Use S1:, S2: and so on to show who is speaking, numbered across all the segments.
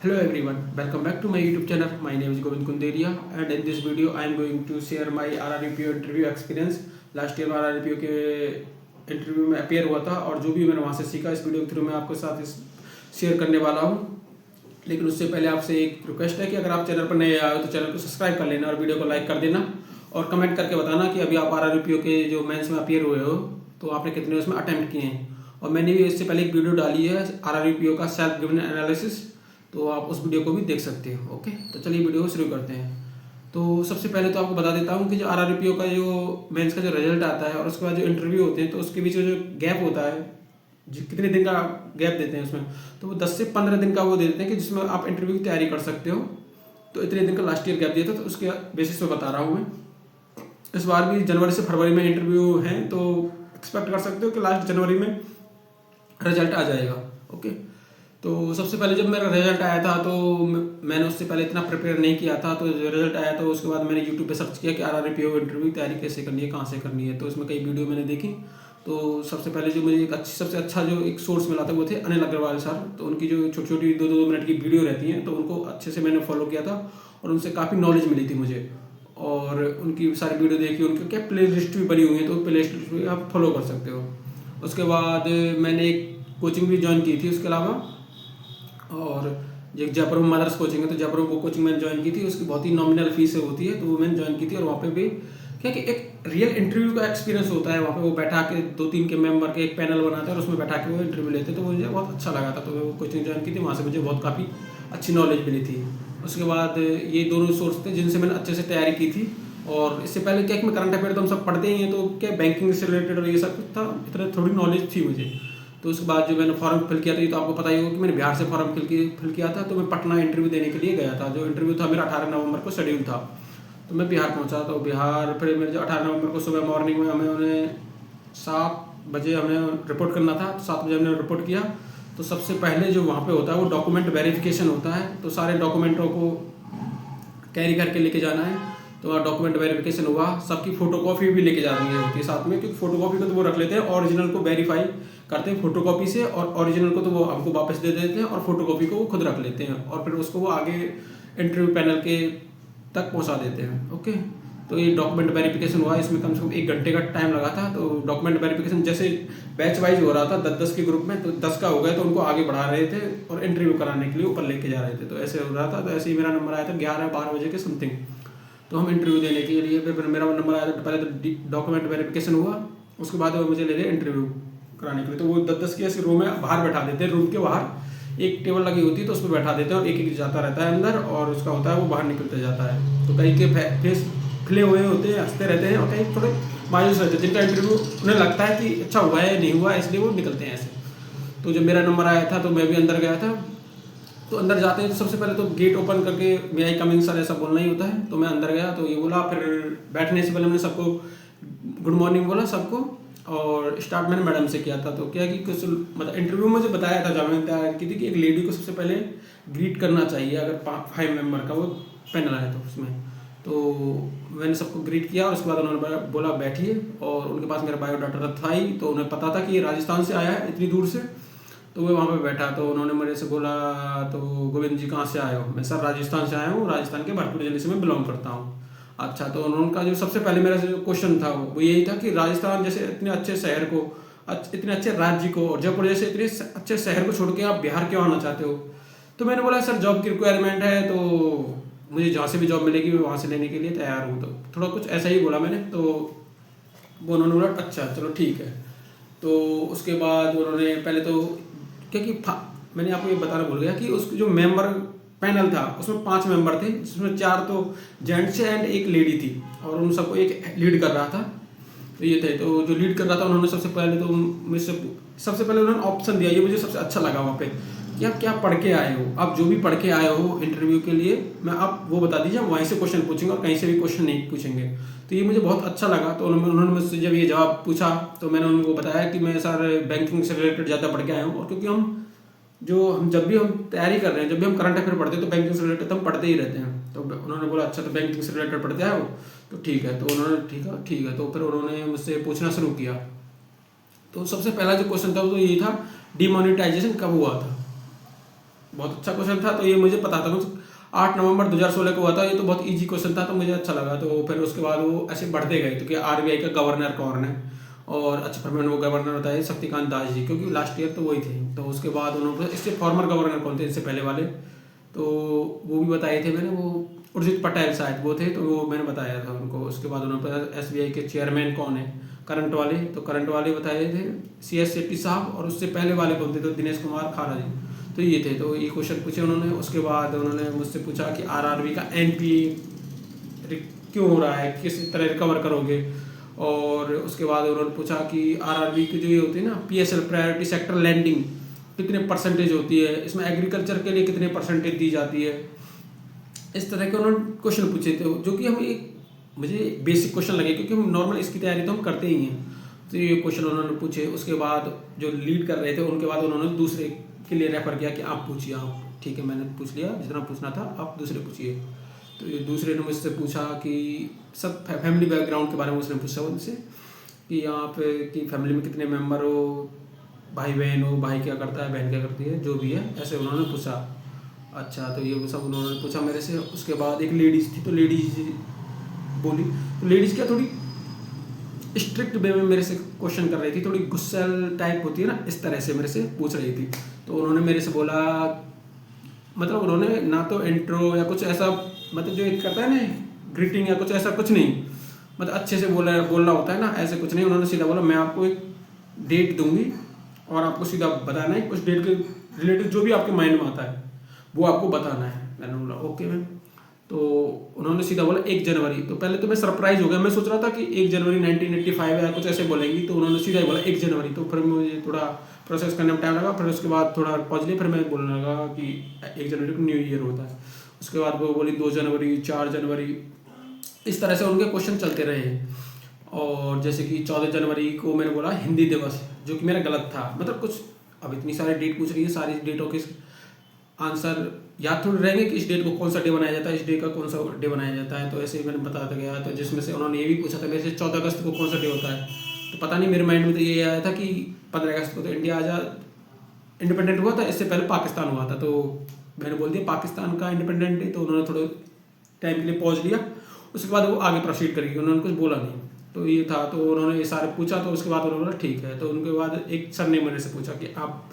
S1: Hello everyone, welcome back to my YouTube channel. My name is Govind Kunderia and in this video I am going to share my RRBPO interview experience. Last year में RRBPO के interview में appear हुआ था और जो भी मैंने वहाँ से सीखा इस वीडियो के थ्रू मैं आपके साथ इस शेयर करने वाला हूँ। लेकिन उससे पहले आपसे एक रिक्वेस्ट है कि अगर आप चैनल पर नए आए हो तो चैनल को सब्सक्राइब कर लेना और वीडियो को लाइक कर देना और कमेंट करके बताना कि अभी आप RRBPO के जो मेंस में अपेयर हुए हो तो आपने कितने उसमें अटेम्प्ट किए हैं। और मैंने भी इससे पहले एक वीडियो डाली है RRBPO का सेल्फ गिवन एनालिसिस, तो आप उस वीडियो को भी देख सकते हो। ओके, तो चलिए वीडियो को शुरू करते हैं। तो सबसे पहले तो आपको बता देता हूँ कि जो RRBPO का जो मेंस का जो रिजल्ट आता है और उसके बाद जो इंटरव्यू होते हैं तो उसके बीच में जो गैप होता है, जो कितने दिन का गैप देते हैं उसमें, तो वो 10 से 15 दिन का वो दे देते हैं कि जिसमें आप इंटरव्यू की तैयारी कर सकते हो। तो इतने दिन का लास्ट ईयर गैप दिया था, तो उसके बेसिस पे बता रहा हूँ मैं। इस बार भी जनवरी से फरवरी में इंटरव्यू हैं, तो एक्सपेक्ट कर सकते हो कि लास्ट जनवरी में रिजल्ट आ जाएगा। ओके, तो सबसे पहले जब मेरा रिजल्ट आया था तो मैंने उससे पहले इतना प्रिपेयर नहीं किया था। तो जो रिजल्ट आया तो उसके बाद मैंने यूट्यूब पे सर्च किया कि RRBPO इंटरव्यू की तैयारी कैसे करनी है, कहाँ से करनी है। तो इसमें कई वीडियो मैंने देखी। तो सबसे पहले जो मुझे एक सबसे अच्छा जो एक सोर्स मिला था वो थे अनिल अग्रवाल सर। तो उनकी जो छोटी छोटी 2-2 मिनट की वीडियो रहती हैं तो उनको अच्छे से मैंने फॉलो किया था और उनसे काफ़ी नॉलेज मिली थी मुझे। और उनकी सारी वीडियो देखी, उनकी क्या प्ले लिस्ट भी बनी हुई है, तो प्ले लिस्ट भी आप फॉलो कर सकते हो। उसके बाद मैंने एक कोचिंग भी ज्वाइन की थी उसके अलावा, और एक जयपुर में मदर्स कोचिंग है तो जयपुर में वो कोचिंग मैंने ज्वाइन की थी। उसकी बहुत ही नॉमिनल फीस होती है, तो वो मैंने ज्वाइन की थी। और वहाँ पे भी क्या कि एक रियल इंटरव्यू का एक्सपीरियंस होता है। वहाँ पे वो बैठा के 2-3 के मेंबर के एक पैनल बनाते हैं और उसमें बैठा के वो इंटरव्यू लेते हैं, तो मुझे बहुत अच्छा लगा था। तो मैं वो कोचिंग ज्वाइन की थी, वहाँ से मुझे बहुत काफ़ी अच्छी नॉलेज मिली थी। उसके बाद ये दोनों सोर्स थे जिनसे मैंने अच्छे से तैयारी की थी। और इससे पहले क्या कि मैं करंट अफेयर तो हम सब पढ़ते ही हैं, तो क्या बैंकिंग से रिलेटेड और ये सब कुछ था, इतना थोड़ी नॉलेज थी मुझे। तो उसके बाद जो मैंने फॉर्म फिल किया था, ये तो आपको पता ही होगा कि मैंने बिहार से फॉर्म फिल किया था। तो मैं पटना इंटरव्यू देने के लिए गया था। जो इंटरव्यू था मेरा 18 नवंबर को शेड्यूल था। तो मैं बिहार पहुंचा। तो बिहार फिर मेरे जो 18 नवंबर को सुबह मॉर्निंग में हमें उन्हें 7 बजे हमें रिपोर्ट करना था। तो 7 बजे हमने रिपोर्ट किया। तो सबसे पहले जो वहाँ पे होता है वो डॉक्यूमेंट वेरिफिकेशन होता है। तो सारे डॉक्यूमेंटों को कैरी करके लेके जाना है। तो डॉक्यूमेंट वेरिफिकेशन हुआ, सबकी फोटोकॉपी भी लेके जानी होती है साथ में, क्योंकि फोटोकॉपी को तो वो रख लेते हैं, ओरिजिनल को वेरीफाई करते हैं फोटोकॉपी से, और ओरिजिनल को तो वो हमको वापस दे देते हैं और फोटोकॉपी को वो खुद रख लेते हैं और फिर उसको वो आगे इंटरव्यू पैनल के तक पहुंचा देते हैं। ओके, तो ये डॉक्यूमेंट वेरिफिकेशन हुआ। इसमें कम से कम 1 घंटे का टाइम लगा था। तो डॉक्यूमेंट वेरिफिकेशन जैसे बैच वाइज हो रहा था, 10-10 के ग्रुप में, तो 10 का हो गया तो उनको आगे बढ़ा रहे थे और इंटरव्यू कराने के लिए ऊपर लेके जा रहे थे। तो ऐसे हो रहा था। तो ऐसे ही मेरा नंबर आया था 11-12 बजे के समथिंग। तो हम इंटरव्यू देने के लिए फिर मेरा नंबर आया था। पहले तो डॉक्यूमेंट वेरिफिकेशन हुआ, उसके बाद वो मुझे ले गए इंटरव्यू कराने के लिए। तो वो 10-10 की ऐसे रो में बाहर बैठा देते हैं। रूम के बाहर एक टेबल लगी होती है तो उसमें बैठा देते हैं और एक जाता रहता है अंदर और उसका होता है वो बाहर निकलते जाता है। तो कई के फेस खिले हुए होते हैं, हंसते रहते हैं, और कई थोड़े मायूस रहते हैं जिनका इंटरव्यू उन्हें लगता है कि अच्छा हुआ है नहीं हुआ, इसलिए वो निकलते हैं ऐसे। तो जब मेरा नंबर आया था तो मैं भी अंदर गया था। तो अंदर जाते हैं तो सबसे पहले तो गेट ओपन करके मे आई कमिंग सर ऐसा बोलना ही होता है। तो मैं अंदर गया तो ये बोला। फिर बैठने से पहले हमने सबको गुड मॉर्निंग बोला सबको, और स्टार्ट मैंने मैडम से किया था। तो क्या कि कुछ मतलब इंटरव्यू में मुझे बताया था जब मैंने तैयार की थी कि एक लेडी को सबसे पहले ग्रीट करना चाहिए अगर 5 मेंबर का वो पैनल आया तो उसमें। तो मैंने सबको ग्रीट किया और उसके बाद उन्होंने बोला बैठिए, और उनके पास मेरा बायोडाटा था ही, तो उन्हें पता था कि ये राजस्थान से आया है इतनी दूर से। तो मैं वहाँ पे बैठा तो उन्होंने मेरे से बोला, तो गोविंद जी कहाँ से आए हो? मैं सर राजस्थान से आया हूँ, राजस्थान के भरतपुर जिले से मैं बिलोंग करता हूँ। अच्छा, तो उनका जो सबसे पहले मेरा जो क्वेश्चन था वो यही था कि राजस्थान जैसे इतने अच्छे शहर को, इतने अच्छे राज्य को, और जयपुर जैसे इतने अच्छे शहर को छोड़ के आप बिहार क्यों आना चाहते हो? तो मैंने बोला सर जॉब की रिक्वायरमेंट है, तो मुझे जहाँ से भी जॉब मिलेगी मैं वहाँ से लेने के लिए तैयार हूँ। तो थोड़ा कुछ ऐसा ही बोला मैंने। तो वो उन्होंने बोला अच्छा चलो ठीक है। तो उसके बाद उन्होंने पहले तो क्योंकि मैंने आपको ये बताना भूल गया कि उस जो मेंबर पैनल था उसमें 5 मेंबर थे, जिसमें 4 तो जेंट्स एंड एक लेडी थी, और उन सबको एक लीड कर रहा था। तो ये थे, तो जो लीड कर रहा था उन्होंने सबसे पहले तो मुझसे सबसे पहले उन्होंने ऑप्शन दिया। ये मुझे सबसे अच्छा लगा वहाँ पे कि आप क्या पढ़ के आए हो। आप जो भी पढ़ के आए हो इंटरव्यू के लिए, मैं आप वो बता दीजिए, हम वहीं से क्वेश्चन पूछेंगे और कहीं से भी क्वेश्चन नहीं पूछेंगे। तो ये मुझे बहुत अच्छा लगा। तो उन्होंने मुझसे जब ये जवाब पूछा तो मैंने उनको बताया कि मैं सर बैंकिंग से रिलेटेड ज़्यादा पढ़ के आया हूँ, और क्योंकि हम जब भी हम तैयारी कर रहे हैं, जब भी हम करंट अफेयर पढ़ते हैं तो बैंकिंग से रिलेटेड तो हम पढ़ते ही रहते हैं। तो उन्होंने बोला अच्छा तो बैंकिंग से रिलेटेड पढ़ते आए हो, तो ठीक है। तो उन्होंने ठीक है। तो फिर उन्होंने मुझसे पूछना शुरू किया। तो सबसे पहला जो क्वेश्चन था वो यही था, डिमोनेटाइजेशन कब हुआ था? बहुत अच्छा क्वेश्चन था। तो ये मुझे पता था, कुछ 8 नवंबर 2016 को हुआ था। ये तो बहुत इजी क्वेश्चन था, तो मुझे अच्छा लगा। तो फिर उसके बाद वो ऐसे बढ़ते गए, तो कि आरबीआई का गवर्नर कौन है, और अच्छा फिर मैंने वो गवर्नर बताया शक्तिकांत दास जी, क्योंकि लास्ट ईयर तो वही थे। तो उसके बाद उन्होंने इससे फॉर्मर गवर्नर कौन थे इससे पहले वाले, तो वो भी बताए थे मैंने। वो उर्जित पटेल शायद वो थे, तो वो मैंने बताया था उनको। उसके बाद उन्होंने एसबीआई के चेयरमैन कौन है करंट वाले, तो करंट वाले बताए थे CS शेट्टी साहब, और उससे पहले वाले कौन थे, तो दिनेश कुमार खारा जी। तो ये थे, तो ये क्वेश्चन पूछे उन्होंने। उसके बाद उन्होंने मुझसे पूछा कि आरआरबी का एनपीए क्यों हो रहा है, किस तरह रिकवर करोगे। और उसके बाद उन्होंने पूछा कि आरआरबी की जो ये होती है ना PSL प्रायोरिटी सेक्टर लैंडिंग कितने परसेंटेज होती है, इसमें एग्रीकल्चर के लिए कितने परसेंटेज दी जाती है। इस तरह के उन्होंने क्वेश्चन पूछे थे, जो कि हम एक मुझे बेसिक क्वेश्चन लगे, क्योंकि हम नॉर्मल इसकी तैयारी तो हम करते ही हैं। तो ये क्वेश्चन उन्होंने पूछे। उसके बाद जो लीड कर रहे थे उनके बाद उन्होंने दूसरे के लिए रेफर किया कि आप पूछिए। आप ठीक है, मैंने पूछ लिया जितना पूछना था, आप दूसरे पूछिए। तो ये दूसरे ने मुझसे पूछा कि सब फैमिली बैकग्राउंड के बारे में उसने पूछा उनसे, कि आप की फैमिली में कितने मेंबर हो, भाई बहन हो, भाई क्या करता है, बहन क्या करती है, जो भी है, ऐसे उन्होंने पूछा। अच्छा, तो ये सब उन्होंने पूछा मेरे से। उसके बाद एक लेडीज़ थी, तो लेडीज़ बोली, तो लेडीज़ क्या थोड़ी स्ट्रिक्ट वे में मेरे से क्वेश्चन कर रही थी, थोड़ी गुस्सैल टाइप होती है ना, इस तरह से मेरे से पूछ रही थी। तो उन्होंने मेरे से बोला, मतलब उन्होंने ना तो इंट्रो या कुछ ऐसा, मतलब जो एक करता है ना ग्रीटिंग या कुछ ऐसा कुछ नहीं, मतलब अच्छे से बोलना होता है ना, ऐसे कुछ नहीं। उन्होंने सीधा बोला मैं आपको एक डेट दूंगी और आपको सीधा बताना है, उस डेट के रिलेटेड जो भी आपके माइंड में आता है वो आपको बताना है। मैंने बोला ओके मैम। तो उन्होंने सीधा बोला 1 जनवरी। तो पहले तो मैं सरप्राइज हो गया, मैं सोच रहा था कि 1 जनवरी 1985 या कुछ ऐसे बोलेंगी, तो उन्होंने सीधा ही बोला 1 जनवरी। तो फिर मुझे थोड़ा प्रोसेस करने में टाइम लगा। फिर उसके बाद थोड़ा पहुँच लिया, फिर मैं बोलने लगा कि 1 जनवरी को न्यू ईयर होता है। उसके बाद वो बोली 2 जनवरी, 4 जनवरी, इस तरह से उनके क्वेश्चन चलते रहे। और जैसे कि 14 जनवरी को मैंने बोला हिंदी दिवस, जो कि मेरा गलत था। मतलब कुछ अब इतनी सारी डेट पूछ रही है, सारी डेटों के आंसर याद थोड़ी रहेंगे कि इस डेट को कौन सा डे बनाया जाता है, इस डे का कौन सा डे बनाया जाता है। तो ऐसे ही मैंने बताता गया। तो जिसमें से उन्होंने ये भी पूछा था मेरे से 14 अगस्त को कौन सा डे होता है। तो पता नहीं, मेरे माइंड में तो ये आया था कि 15 अगस्त को तो इंडिया आज़ाद इंडिपेंडेंट हुआ था, इससे पहले पाकिस्तान हुआ था। तो मैंने बोल दिया पाकिस्तान का इंडिपेंडेंट डे। तो उन्होंने थोड़े टाइम के लिए पॉज लिया। उसके बाद वो आगे प्रोसीड करेगी, उन्होंने कुछ बोला नहीं। तो ये था, तो उन्होंने ये सारे पूछा। तो उसके बाद उन्होंने बोला ठीक है। तो उनके बाद एक सर ने मेरे से पूछा कि आप,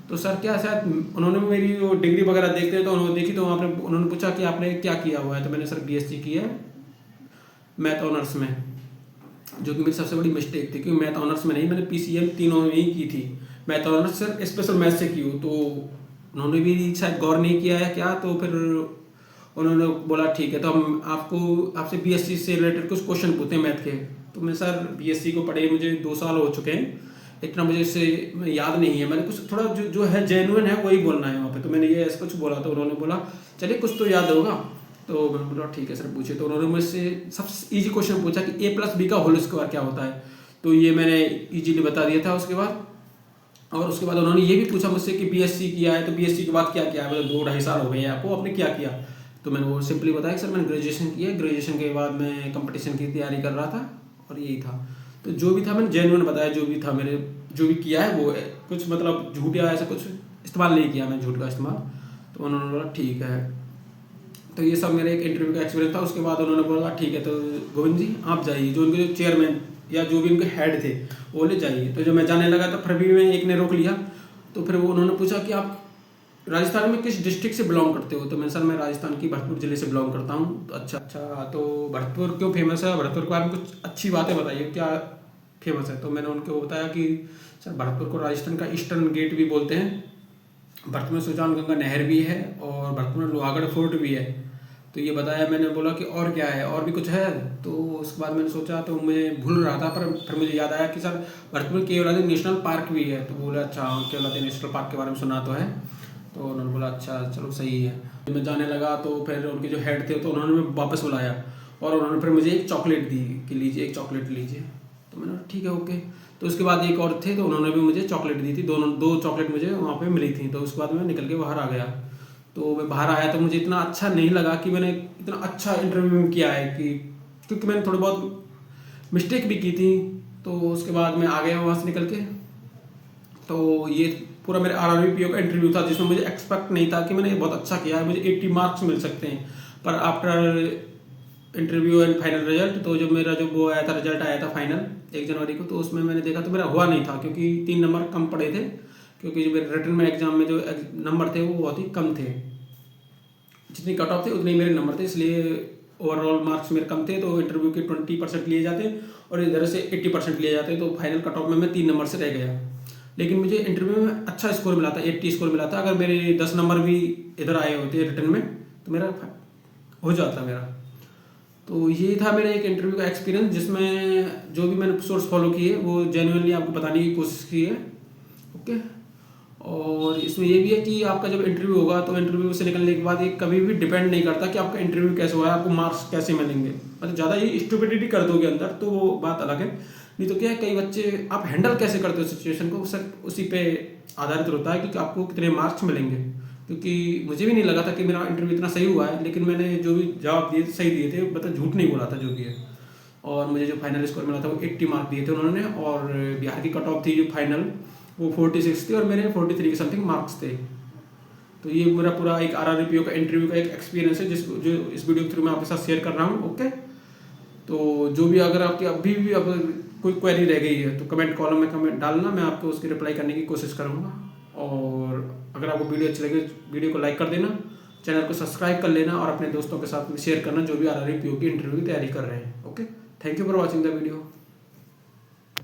S1: तो सर क्या शायद उन्होंने मेरी वो डिग्री वगैरह देखते तो उन्होंने देखी, तो वहाँ पर उन्होंने पूछा कि आपने क्या किया हुआ है। तो मैंने सर BSc की है मैथ ऑनर्स में, जो कि मेरी सबसे बड़ी मिस्टेक थी, क्योंकि मैथ ऑनर्स में नहीं, मैंने PCM तीनों में ही की थी। Math honours sir special math से की हो, तो उन्होंने भी शायद गौर नहीं किया है क्या। तो फिर उन्होंने बोला ठीक है, तो हम आपसे BSc से रिलेटेड कुछ क्वेश्चन पूछते हैं मैथ के। तो मैं सर BSc को पढ़े मुझे 2 साल हो चुके हैं, इतना मुझे इससे याद नहीं है। मैंने कुछ थोड़ा जो है जेन्युइन है वही बोलना है वहाँ पे। तो मैंने ये ऐसा कुछ बोला। तो उन्होंने बोला चलिए कुछ तो याद होगा। तो मैंने बोला ठीक है सर पूछे। तो उन्होंने मुझसे सबसे ईजी क्वेश्चन पूछा कि A+B का होल स्क्वायर क्या होता है। तो ये मैंने ईजीली बता दिया था उसके बाद। और उसके बाद उन्होंने ये भी पूछा मुझसे कि BSc किया है, तो BSc के बाद क्या किया है, मतलब 2-2.5 साल हो गए हैं आपको, आपने क्या किया। तो मैंने वो सिंपली बताया कि सर मैंने ग्रेजुएशन किया है, ग्रेजुएशन के बाद मैं कंपटीशन की तैयारी कर रहा था, और यही था। तो जो भी था मैंने जेन्युइन बताया, जो भी था मैंने जो भी किया है वो है, कुछ मतलब झूठ या ऐसा कुछ इस्तेमाल नहीं किया मैं, झूठ का इस्तेमाल। तो उन्होंने बोला ठीक है। तो ये सब मेरे एक इंटरव्यू का एक्सपीरियंस था। उसके बाद उन्होंने बोला ठीक है, तो गोविंद जी आप जाइए, जो उनके जो चेयरमैन या जो भी उनके हेड थे वो बोले जाइए। तो जब मैं जाने लगा तो फिर भी मैं एक ने रोक लिया। तो फिर वो उन्होंने पूछा कि आप राजस्थान में किस डिस्ट्रिक्ट से बिलोंग करते हो। तो मैं सर मैं राजस्थान की भरतपुर जिले से बिलोंग करता हूँ। तो अच्छा, तो भरतपुर क्यों फेमस है, भरतपुर के बारे में कुछ अच्छी बातें बताइए, क्या फेमस है। तो मैंने उनको बताया कि सर भरतपुर को राजस्थान का ईस्टर्न गेट भी बोलते हैं, भरतपुर में सुजानगंगा नहर भी है, और भरतपुर में लोहागढ़ फोर्ट भी है। तो ये बताया। मैंने बोला कि और क्या है, और भी कुछ है। तो उसके बाद मैंने सोचा, तो मैं भूल रहा था, पर फिर मुझे याद आया कि सर भरतपुर में केवलादेवी नेशनल पार्क भी है। तो बोला अच्छा केवलादेवी नेशनल पार्क के बारे में सुना तो है। तो उन्होंने बोला अच्छा चलो सही है। मैं जाने लगा तो फिर उनके जो हेड थे तो उन्होंने वापस बुलाया, और उन्होंने फिर मुझे एक चॉकलेट दी कि लीजिए एक चॉकलेट लीजिए। तो मैंने ठीक है ओके। तो उसके बाद एक और थे, तो उन्होंने भी मुझे चॉकलेट दी थी, दो चॉकलेट मुझे वहाँ पे मिली थी। तो उसके बाद मैं निकल के बाहर आ गया। तो मैं बाहर आया तो मुझे इतना अच्छा नहीं लगा कि मैंने इतना अच्छा इंटरव्यू किया है, कि क्योंकि मैंने थोड़ी बहुत मिस्टेक भी की थी। तो उसके बाद मैं आ गया वहाँ से निकल के। तो ये पूरा मेरे RRBPO का इंटरव्यू था, जिसमें मुझे एक्सपेक्ट नहीं था कि मैंने बहुत अच्छा किया है, मुझे 80 मार्क्स मिल सकते हैं। पर after interview and final result, तो जब मेरा जो वो आया था, रिजल्ट आया था फाइनल 1 जनवरी को, तो उसमें मैंने देखा तो मेरा हुआ नहीं था, क्योंकि 3 नंबर कम पड़े थे, क्योंकि जो मेरे रिटन में एग्जाम में जो नंबर थे वो बहुत ही कम थे। जितनी कट ऑफ थे उतने ही मेरे नंबर थे, इसलिए ओवरऑल मार्क्स मेरे कम थे, तो इंटरव्यू के 20% लिए जाते और इधर से 80% लिए जाते, तो फाइनल कट ऑफ में मैं 3 नंबर से रह गया। लेकिन मुझे इंटरव्यू में अच्छा स्कोर मिला था, 80 स्कोर मिला था। अगर मेरे 10 नंबर भी इधर आए होते रिटन में तो मेरा हो जाता मेरा। तो ये था मेरा एक इंटरव्यू का एक्सपीरियंस, जिसमें जो भी मैंने सोर्स फॉलो किए वो जेन्युइनली आपको बताने की कोशिश की है। ओके, और इसमें ये भी है कि आपका जब इंटरव्यू होगा तो इंटरव्यू से निकलने के बाद ये कभी भी डिपेंड नहीं करता कि आपका इंटरव्यू कैसे हुआ है, आपको मार्क्स कैसे मिलेंगे। मतलब ज़्यादा ये स्टुपिडिटी कर दोगे अंदर तो वो बात अलग है, नहीं तो क्या है, कई बच्चे आप हैंडल कैसे करते हो सिचुएशन को, सर उसी पे आधारित होता है कि आपको कितने मार्क्स मिलेंगे। क्योंकि मुझे भी नहीं लगा था कि मेरा इंटरव्यू इतना सही हुआ है, लेकिन मैंने जो भी जवाब दिए सही दिए थे, मतलब झूठ नहीं बोला था जो भी है। और मुझे जो फाइनल स्कोर मिला था वो 80 मार्क दिए थे उन्होंने, और बिहार की कट ऑफ थी जो फाइनल वो 46 थी और मेरे 43 के समथिंग मार्क्स थे। तो ये मेरा पूरा एक RRBPO का इंटरव्यू का एक एक्सपीरियंस है, जो इस वीडियो के थ्रू मैं आपके साथ शेयर कर रहा हूँ। ओके, तो जो भी अगर आपकी अभी भी अगर कोई क्वेरी रह गई है तो कमेंट कॉलम में कमेंट डालना, मैं आपको उसकी रिप्लाई करने की कोशिश करूँगा। और अगर आपको वीडियो अच्छी लगे वीडियो को लाइक कर देना, चैनल को सब्सक्राइब कर लेना और अपने दोस्तों के साथ में शेयर करना जो भी RRBPO की इंटरव्यू की तैयारी कर रहे हैं। Okay, thank you for watching the video.